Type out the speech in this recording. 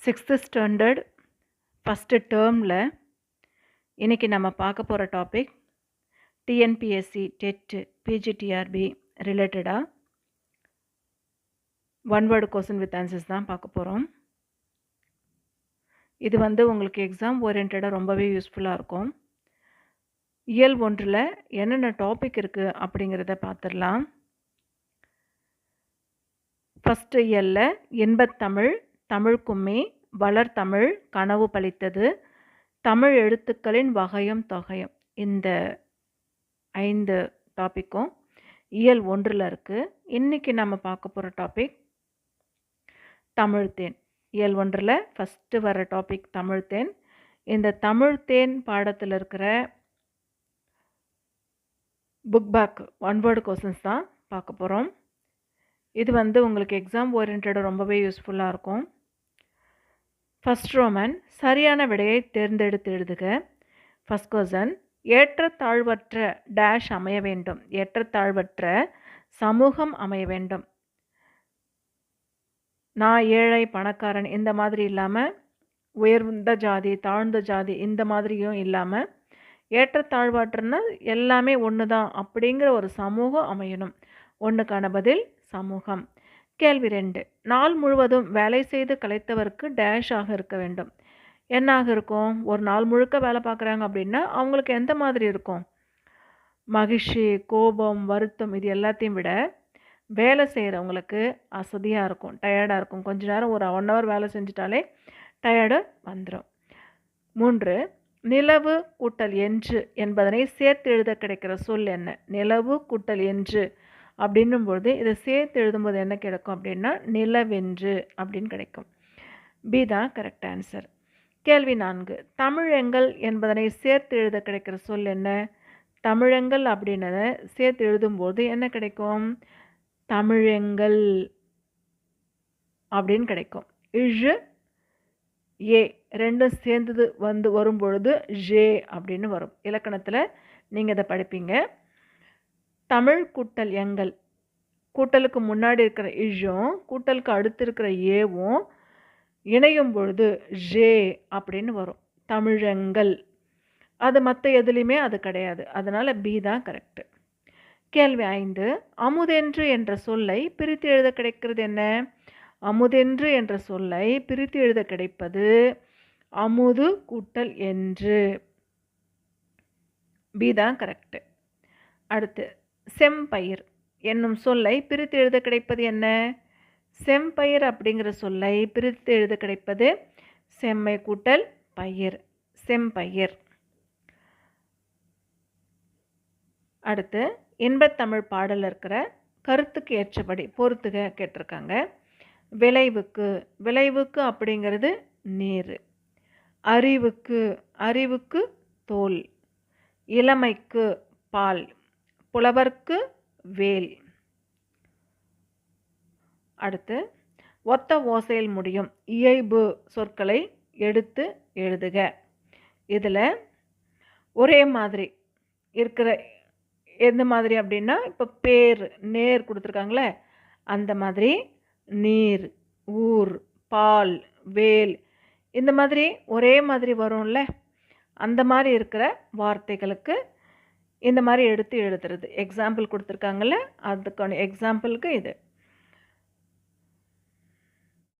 Sixth standard first டேர்மில் இன்றைக்கி நம்ம பார்க்க போகிற டாபிக் டிஎன்பிஎஸ்சி டெட் பிஜிடிஆர்பி ரிலேட்டடாக one word question with answers தான் பார்க்க போகிறோம். இது உங்களுக்கு எக்ஸாம் ஓரியன்டாக ரொம்பவே யூஸ்ஃபுல்லாக இருக்கும். இயல் 1ல் என்னென்ன டாபிக் இருக்குது அப்படிங்கிறத பார்த்துடலாம். ஃபஸ்ட்டு இயலில் இன்பத்தமிழ், தமிழ் கும்மி, வளர்தமிழ், கனவு பலித்தது, தமிழ் எழுத்துக்களின் வகையும் தொகையும், இந்த 5 டாப்பிக்கும் இயல் 1ல் இருக்குது. இன்றைக்கி நம்ம பார்க்க போகிற டாபிக் தமிழ்த்தேன். இயல் 1ல் ஃபஸ்ட்டு வர டாபிக் தமிழ்த்தேன். இந்த தமிழ்த்தேன் பாடத்தில் இருக்கிற book back one word questions தான் பார்க்க போகிறோம். இது உங்களுக்கு எக்ஸாம் ஓரியன்டாக ரொம்பவே யூஸ்ஃபுல்லாக இருக்கும். ஃபஸ்ட் ரோமன் சரியான விடையை தேர்ந்தெடுத்து எழுதுக. ஃபஸ்ட் கொஸ்டின், ஏற்றத்தாழ்வற்ற டேஷ் அமைய வேண்டும். ஏற்றத்தாழ்வற்ற சமூகம் அமைய வேண்டும். நான் ஏழை பணக்காரன் இந்த மாதிரி இல்லாமல், உயர்ந்த ஜாதி தாழ்ந்த ஜாதி இந்த மாதிரியும் இல்லாமல், ஏற்றத்தாழ்வற்றன்னா எல்லாமே ஒன்று தான் அப்படிங்கிற ஒரு சமூகம் அமையணும். ஒன்றுக்கான பதில் சமூகம். கேள்வி 2, நாள் முழுவதும் வேலை செய்து கலைத்தவருக்கு டேஷ் ஆக இருக்க வேண்டும். என்னாக இருக்கும்? ஒரு நாள் முழுக்க வேலை பார்க்குறாங்க அப்படின்னா அவங்களுக்கு எந்த மாதிரி இருக்கும்? மகிழ்ச்சி, கோபம், வருத்தம் இது எல்லாத்தையும் விட வேலை செய்கிறவங்களுக்கு அசதியாக இருக்கும், டயர்டாக இருக்கும். கொஞ்ச நேரம் ஒரு 1 hour வேலை செஞ்சிட்டாலே டயர்டு வந்துடும். 3, நிலவு கூட்டல் என்று என்பதனை சேர்த்து எழுத கிடைக்கிற சொல் என்ன? நிலவு கூட்டல் என்று அப்படின்னும்போது இதை சேர்த்து எழுதும்போது என்ன கிடைக்கும் அப்படின்னா நிலவென்று அப்படின்னு கிடைக்கும். பி தான் கரெக்ட் ஆன்சர். கேள்வி 4, தமிழெங்கள் என்பதனை சேர்த்து எழுத கிடைக்கிற சொல் என்ன? தமிழெங்கள் அப்படின்னத சேர்த்து எழுதும்போது என்ன கிடைக்கும்? தமிழெங்கள் அப்படின்னு கிடைக்கும். இழு ஏ ரெண்டும் சேர்ந்தது வரும்பொழுது ஜே அப்படின்னு வரும். இலக்கணத்தில் நீங்கள் இதை படிப்பீங்க. தமிழ் கூட்டல் எங்கள், கூட்டலுக்கு முன்னாடி இருக்கிற இழும் கூட்டலுக்கு அடுத்து இருக்கிற ஏவும் இணையும் பொழுது ஜே அப்படின்னு வரும். தமிழெங்கள். அது மற்ற எதுலேயுமே அது கிடையாது. அதனால் பி தான் கரெக்டு. கேள்வி 5, அமுதென்று என்ற சொல்லை பிரித்து எழுத கிடைக்கிறது என்ன? அமுதென்று என்ற சொல்லை பிரித்து எழுத கிடைப்பது அமுது கூட்டல் என்று. பி தான் கரெக்டு. அடுத்து, செம்பயிர் என்னும் சொல்லை பிரித்து எழுத கிடைப்பது என்ன? செம்பயிர் அப்படிங்கிற சொல்லை பிரித்து எழுத கிடைப்பது செம்மை கூட்டல் பயிர், செம்பயிர். அடுத்து, இன்பத்தமிழ் பாடலில் இருக்கிற கருத்துக்கு ஏற்றபடி பொறுத்துக கேட்டிருக்காங்க. விளைவுக்கு, விளைவுக்கு அப்படிங்கிறது நீர். அறிவுக்கு, அறிவுக்கு தோல். இளமைக்கு பால். புலவர்க்கு வேல். அடுத்து, ஒத்த ஓசையில் முடியும் இயைபு சொற்களை எடுத்து எழுதுக. இதில் ஒரே மாதிரி இருக்கிற எந்த மாதிரி அப்படின்னா, இப்போ பேர் நேர் கொடுத்துருக்காங்களே அந்த மாதிரி நீர், ஊர், பால், வேல் இந்த மாதிரி ஒரே மாதிரி வரும்ல, அந்த மாதிரி இருக்கிற வார்த்தைகளுக்கு இந்த மாதிரி எடுத்து எழுதுறது. எக்ஸாம்பிள் கொடுத்துருக்காங்கல்ல, அதுக்கான எக்ஸாம்பிளுக்கு இது.